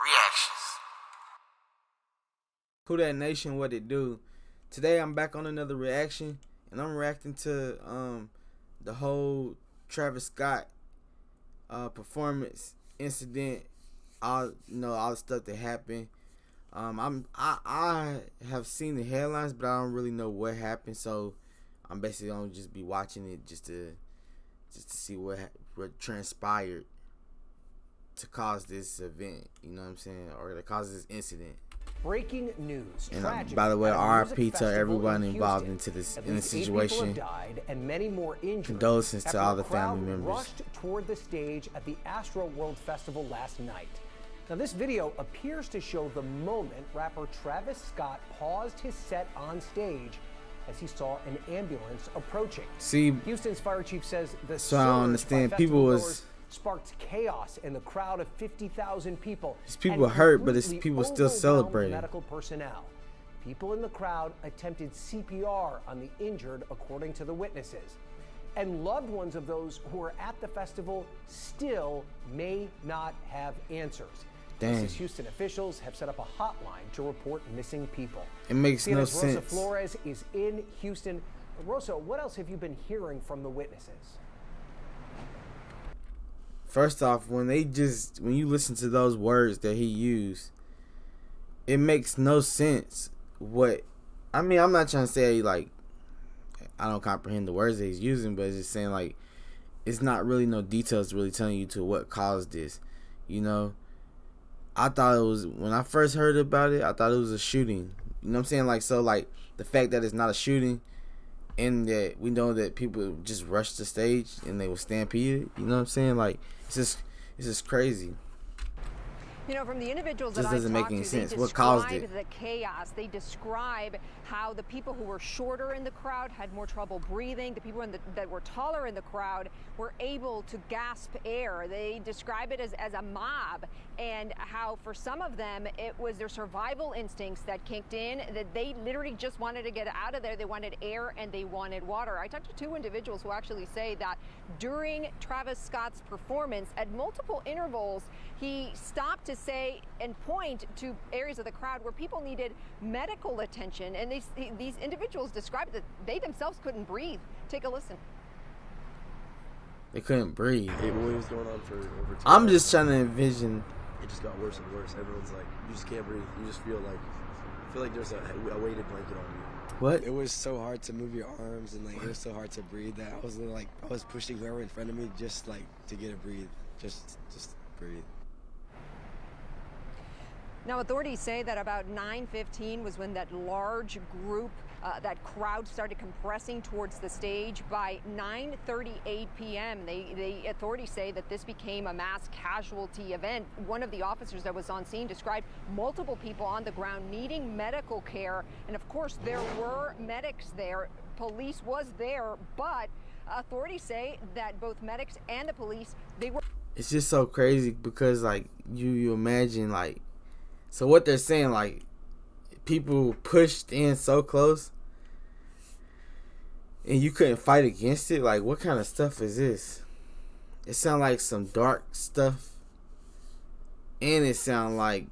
Reactions. Who that nation, what it do? Today I'm back on another reaction, and I'm reacting to the whole Travis Scott performance incident, all the stuff that happened. I have seen the headlines, but I don't really know what happened, so I'm basically gonna just be watching it just to see what transpired to cause this event, you know what I'm saying, or to cause this incident. Breaking news. And by the way, RIP to everyone involved in the situation. Died and many more injured. Condolences to all the family members. Rushed toward the stage at the AstroWorld festival last night. Now, this video appears to show the moment rapper Travis Scott paused his set on stage as he saw an ambulance approaching. See, Houston's fire chief says the so I don't understand. People was sparked chaos in the crowd of 50,000 people. These people hurt, but it's people still celebrating. Medical personnel. People in the crowd attempted CPR on the injured, according to the witnesses. And loved ones of those who were at the festival still may not have answers. Dang. Houston officials have set up a hotline to report missing people. It makes no CNN's sense. Rosa Flores is in Houston. Rosa, what else have you been hearing from the witnesses? First off, when you listen to those words that he used, it makes no sense. I'm not trying to say like I don't comprehend the words that he's using, but it's just saying like it's not really no details really telling you to what caused this. You know, I thought it was, when I first heard about it, I thought it was a shooting. You know what I'm saying? Like, so like the fact that it's not a shooting and that we know that people just rushed the stage and they were stampeded, you know what I'm saying? Like, it's just crazy. You know, from the individuals Just that doesn't I make talked any to, sense. they What caused it? describe the chaos. They describe how the people who were shorter in the crowd had more trouble breathing. The people that were taller in the crowd were able to gasp air. They describe it as a mob, and how for some of them it was their survival instincts that kicked in, that they literally just wanted to get out of there. They wanted air and they wanted water. I talked to two individuals who actually say that during Travis Scott's performance, at multiple intervals, he stopped to say and point to areas of the crowd where people needed medical attention, and these individuals described that they themselves couldn't breathe. Take a listen. They couldn't breathe. It was going on for over 2 I'm hours. just trying to envision. It just got worse and worse. Everyone's like, you just can't breathe. You just feel like there's a weighted blanket on you. What? It was so hard to move your arms, and like it was so hard to breathe that I was pushing whoever in front of me just like to get a breathe, just breathe. Now, authorities say that about 9:15 was when that large group, that crowd started compressing towards the stage. By 9:38 p.m., authorities say that this became a mass casualty event. One of the officers that was on scene described multiple people on the ground needing medical care. And of course, there were medics there. Police was there, but authorities say that both medics and the police, they were... It's just so crazy because like you imagine like, so what they're saying, like, people pushed in so close and you couldn't fight against it. Like, what kind of stuff is this? It sounds like some dark stuff, and it sounds like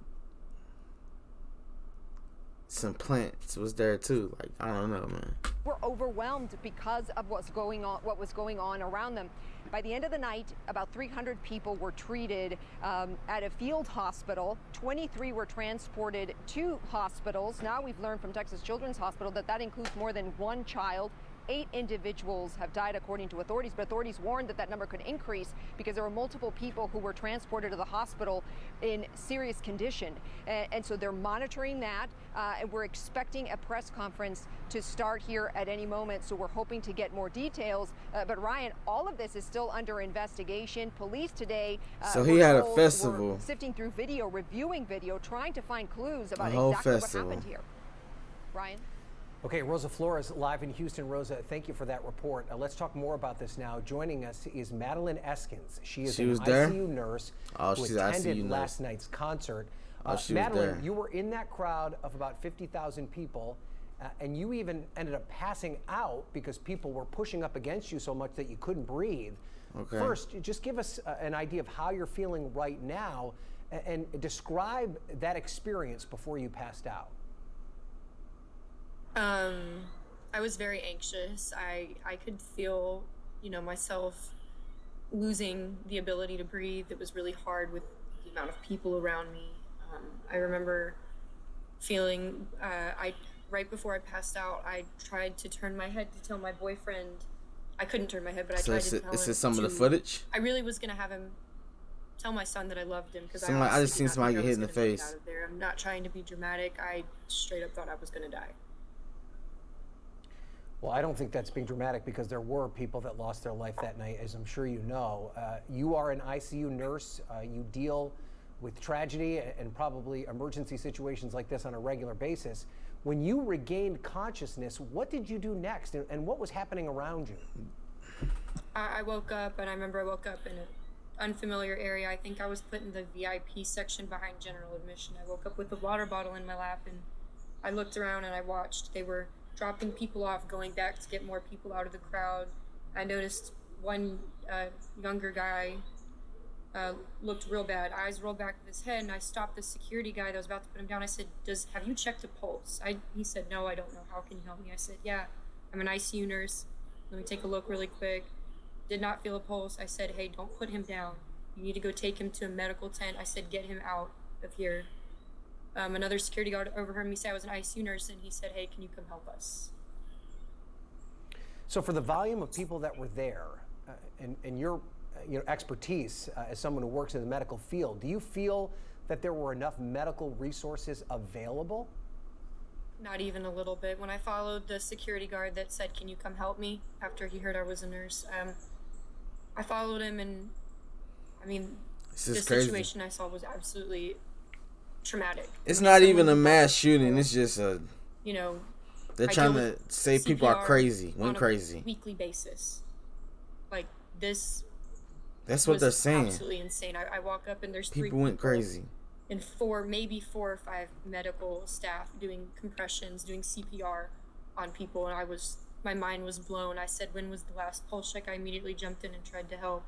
some plants was there too. Like, I don't know, man. Were overwhelmed because of what was going on around them. By the end of the night, about 300 people were treated at a field hospital. 23 were transported to hospitals. Now we've learned from Texas Children's Hospital that includes more than one child. 8 individuals have died, according to authorities, but authorities warned that number could increase because there were multiple people who were transported to the hospital in serious condition. And so they're monitoring that, and we're expecting a press conference to start here at any moment, so we're hoping to get more details. But Ryan, all of this is still under investigation. Police today so he had a festival, sifting through video, reviewing video, trying to find clues about exactly what happened here. Ryan? Okay, Rosa Flores live in Houston. Rosa, thank you for that report. Let's talk more about this now. Joining us is Madeline Eskins. She is an ICU nurse who attended last night's concert. Madeline, you were in that crowd of about 50,000 people, and you even ended up passing out because people were pushing up against you so much that you couldn't breathe. Okay. First, just give us an idea of how you're feeling right now, and describe that experience before you passed out. I was very anxious. I could feel, myself losing the ability to breathe. It was really hard with the amount of people around me. I remember feeling, right before I passed out, I tried to turn my head to tell my boyfriend. I couldn't turn my head, but I tried to tell him. Is it some of the footage? I really was gonna have him tell my son that I loved him, because I just seen somebody get hit in the face. I'm not trying to be dramatic. I straight up thought I was gonna die. Well, I don't think that's being dramatic, because there were people that lost their life that night, as I'm sure you know. You are an ICU nurse. You deal with tragedy and probably emergency situations like this on a regular basis. When you regained consciousness, what did you do next, and what was happening around you? I woke up, and I remember I woke up in an unfamiliar area. I think I was put in the VIP section behind general admission. I woke up with a water bottle in my lap, and I looked around and I watched. They were dropping people off, going back to get more people out of the crowd. I noticed one younger guy looked real bad. Eyes rolled back of his head, and I stopped the security guy that was about to put him down. I said, have you checked a pulse? He said, no, I don't know. How can you help me? I said, yeah, I'm an ICU nurse. Let me take a look really quick. Did not feel a pulse. I said, hey, don't put him down. You need to go take him to a medical tent. I said, get him out of here. Another security guard overheard me say I was an ICU nurse, and he said, hey, can you come help us? So for the volume of people that were there, and your expertise as someone who works in the medical field, do you feel that there were enough medical resources available? Not even a little bit. When I followed the security guard that said, can you come help me, after he heard I was a nurse, I followed him, and I mean, the situation I saw was absolutely traumatic. It's not even a mass shooting. It's just a, they're I trying to say CPR people are crazy, went on crazy. A weekly basis. Like this. That's what they're saying. Absolutely insane. I walk up and there's people 3 people went crazy. And maybe 4 or 5 medical staff doing compressions, doing CPR on people, and my mind was blown. I said, when was the last pulse check? I immediately jumped in and tried to help.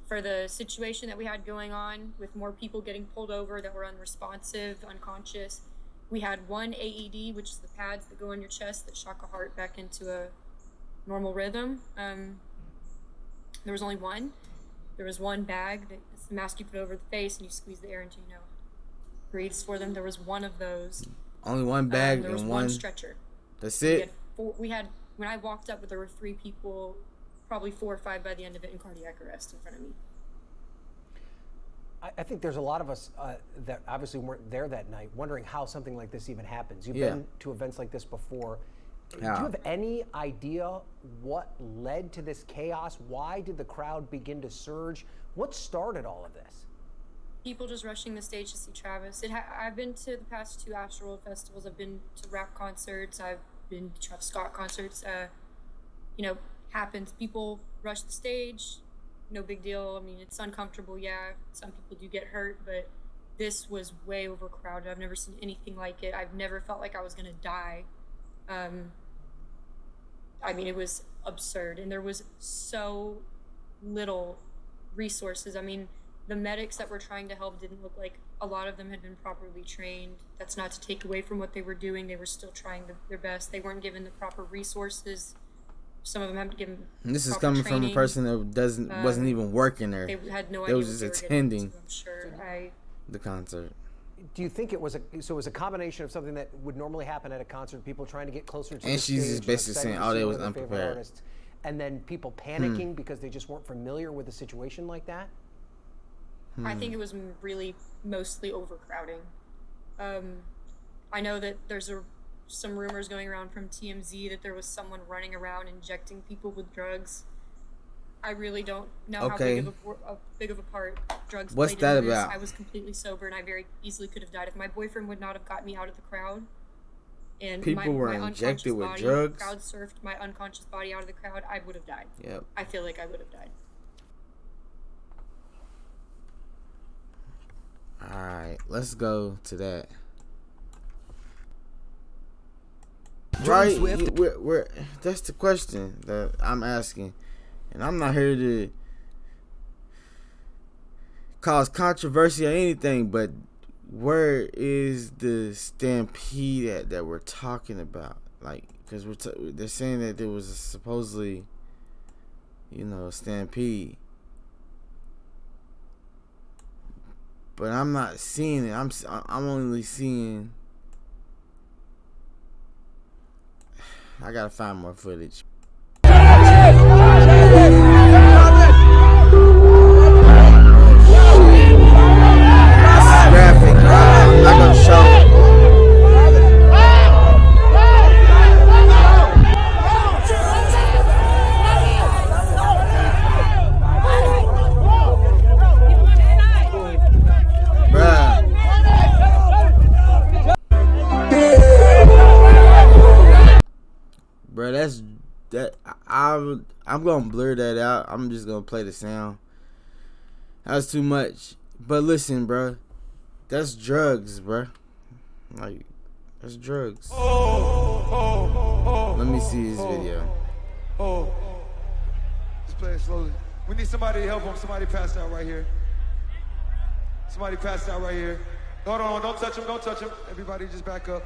For the situation that we had going on, with more people getting pulled over that were unresponsive, unconscious, we had one AED, which is the pads that go in your chest that shock a heart back into a normal rhythm. There was only one. There was one bag, that's the mask you put over the face, and you squeeze the air into, breathes for them. There was one of those. Only one bag there was and one stretcher. That's it? When I walked up, there were 3 people, probably 4 or 5 by the end of it, in cardiac arrest in front of me. I think there's a lot of us that obviously weren't there that night wondering how something like this even happens. You've been to events like this before. Do you have any idea what led to this chaos? Why did the crowd begin to surge? What started all of this? People just rushing the stage to see Travis. I've been to the past 2 AstroWorld festivals. I've been to rap concerts. I've been to Travis Scott concerts. Happens. People rush the stage. No big deal. I mean, it's uncomfortable. Yeah, some people do get hurt, but this was way overcrowded. I've never seen anything like it. I've never felt like I was gonna die. I mean, it was absurd, and there was so little resources. I mean, the medics that were trying to help didn't look like a lot of them had been properly trained. That's not to take away from what they were doing. They were still trying their best. They weren't given the proper resources. Some of them haven't given. This is coming from a person that wasn't even working there. They had no idea. They was just attending. I'm sure. The concert. Do you think it was a combination of something that would normally happen at a concert, people trying to get closer to and the she's stage, just basically saying, "Oh, they was their favorite unprepared," artists, and then people panicking because they just weren't familiar with a situation like that? I think it was really mostly overcrowding. I know that there's some rumors going around from TMZ that there was someone running around injecting people with drugs. I really don't know how big of a part drugs played in this. What's that about? I was completely sober, and I very easily could have died if my boyfriend would not have got me out of the crowd. And people were injected with drugs. Crowd surfed my unconscious body out of the crowd. I would have died. Yep. I feel like I would have died. All right, let's go to that. Right, we're that's the question that I'm asking. And I'm not here to cause controversy or anything, but where is the stampede that we're talking about? Like, because they're saying that there was supposedly, a stampede, but I'm not seeing it. I'm only seeing. I gotta find more footage. Graphic, bro. I'm not gonna show it. Bro, that's that. I'm gonna blur that out. I'm just gonna play the sound. That's too much. But listen, bro, that's drugs, bro. Like, that's drugs. Let me see this video. Just play it slowly. We need somebody to help him. Somebody passed out right here. Somebody passed out right here. Hold on, don't touch him, don't touch him. Everybody just back up.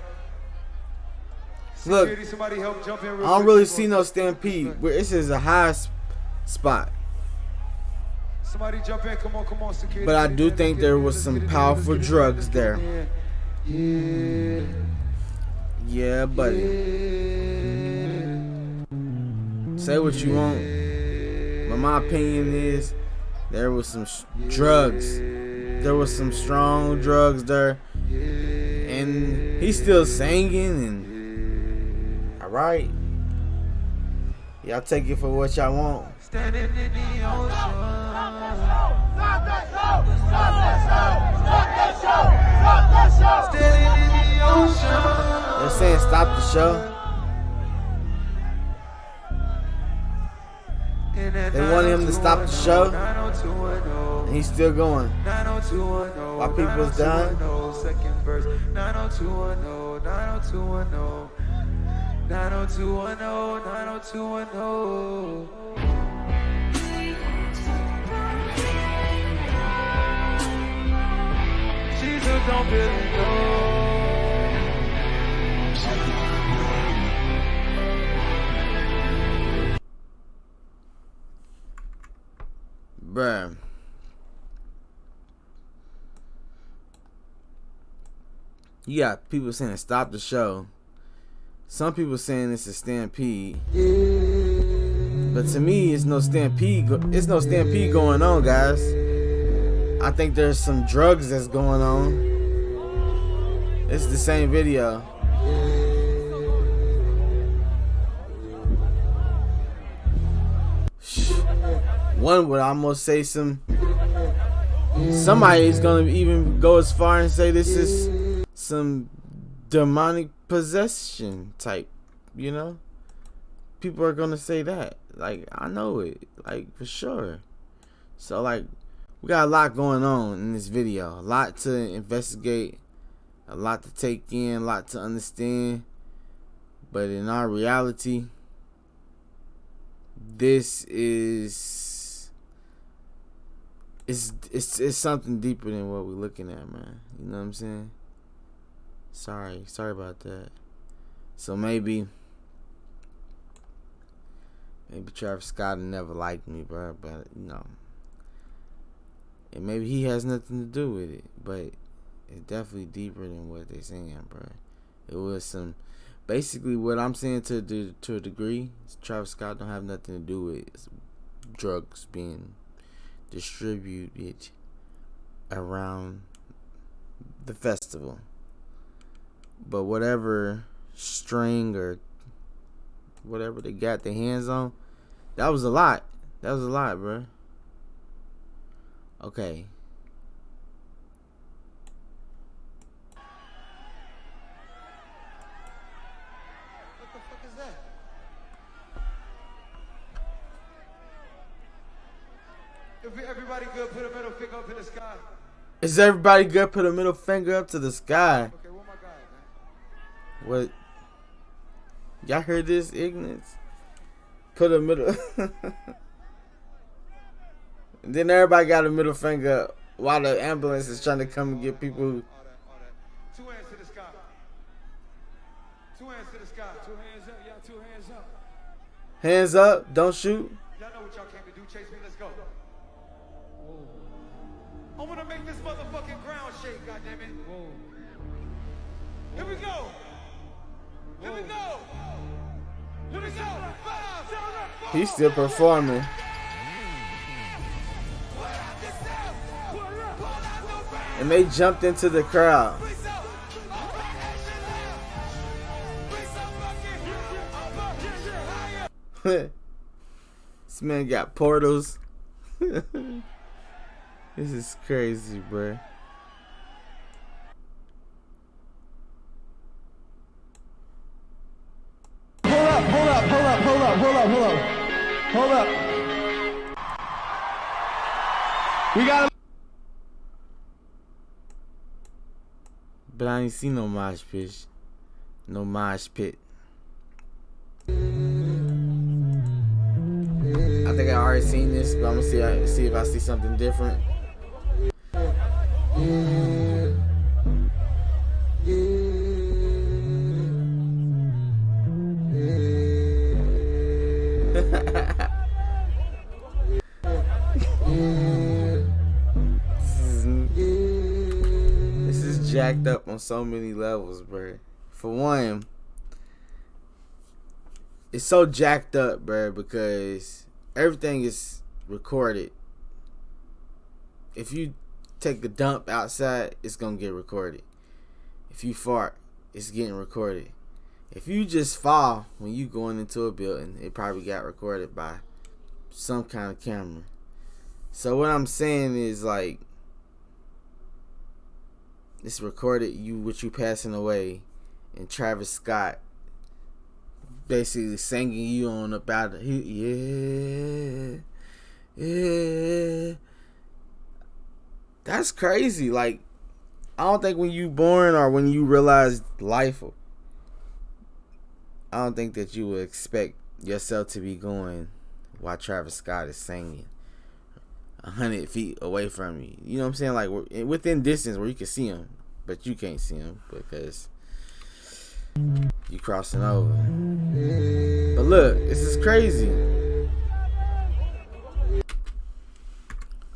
Look, somebody help jump in real I don't quick. really see no stampede. This is a high spot. Somebody jump in, come on, security. But I do think there was some powerful drugs there. Yeah, buddy. Say what you want, but my opinion is there was some drugs. There was some strong drugs there, and he's still singing. And all right, y'all take it for what y'all want. Standing in the ocean. Standing in the ocean. They're saying stop the show. They want him to stop the show, and he's still going. While people's dying. Second verse. 90210, 90210, 90210, 90210. Jesus don't really know. Bruh. You got people saying stop the show. Some people saying it's a stampede. But to me, it's no stampede. It's no stampede going on, guys. I think there's some drugs that's going on. It's the same video. One would almost say somebody is gonna even go as far and say this is some demonic possession type, people are gonna say that. Like, I know it, like, for sure. So, like, we got a lot going on in this video, a lot to investigate, a lot to take in, a lot to understand. But in our reality, this is it's something deeper than what we're looking at, man. You know what I'm saying? Sorry about that. So maybe Travis Scott never liked me, bro. But and maybe he has nothing to do with it. But it's definitely deeper than what they're saying, bro. It was some. Basically, what I'm saying to a degree, Travis Scott don't have nothing to do with drugs being distributed around the festival. But whatever string or whatever they got their hands on, that was a lot. That was a lot, bro. Okay. Everybody good, put a middle finger up in the sky. Is everybody good? Put a middle finger up to the sky. Okay, where my guy, man? What? Y'all heard this, ignorance? Put a middle. And then everybody got a middle finger up while the ambulance is trying to come and get people. All that. 2 hands to the sky. 2 hands to the sky. 2 hands up, y'all. 2 hands up. Hands up, don't shoot. Y'all know what y'all came to do. Chase me, let's go. I want to make this motherfucking ground shake, goddammit. Here we go. Here we go. Here we go. 5, 7, 4. He's still performing. And they jumped into the crowd. This man got portals. This is crazy, bruh. Hold up. We got him. But I ain't seen no mosh pit. No mosh pit. I think I already seen this, but I'm gonna see if I see something different. This is jacked up on so many levels, bro. For one, it's so jacked up, bro, because everything is recorded. If you take a dump outside, it's gonna get recorded. If you fart, it's getting recorded. If you just fall when you going into a building, it probably got recorded by some kind of camera. So what I'm saying is, like, it's recorded with you passing away, and Travis Scott basically singing you on about it. Yeah. That's crazy. Like, I don't think when you born or when you realize life, I don't think that you would expect yourself to be going while Travis Scott is singing 100 feet away from you. You know what I'm saying? Like, within distance where you can see him, but you can't see him because you crossing over. But look, this is crazy.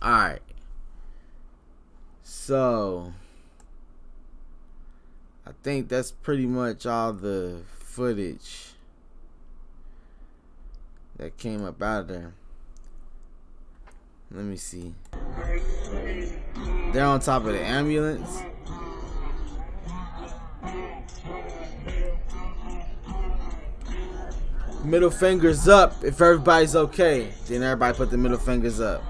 Alright. So, I think that's pretty much all the footage that came up out of there. Let me see. They're on top of the ambulance. Middle fingers up if everybody's okay. Then everybody put the middle fingers up.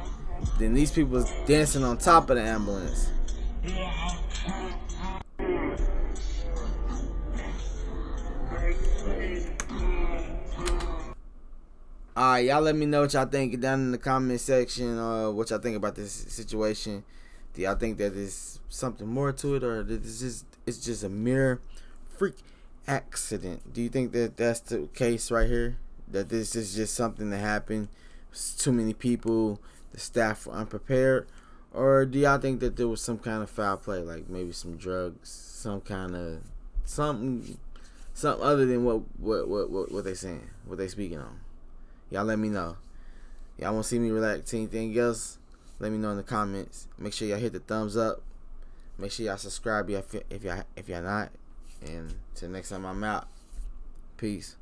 Then these people dancing on top of the ambulance. Alright, y'all let me know what y'all think down in the comment section. What y'all think about this situation. Do y'all think that there's something more to it, or that it's just a mere freak accident? Do you think that that's the case right here? That this is just something that happened? Too many people, the staff were unprepared? Or do y'all think that there was some kind of foul play, like maybe some drugs, some kind of something other than what they saying, what they speaking on? Y'all let me know. Y'all want to see me react to anything else? Let me know in the comments. Make sure y'all hit the thumbs up. Make sure y'all subscribe if y'all not. And till next time I'm out. Peace.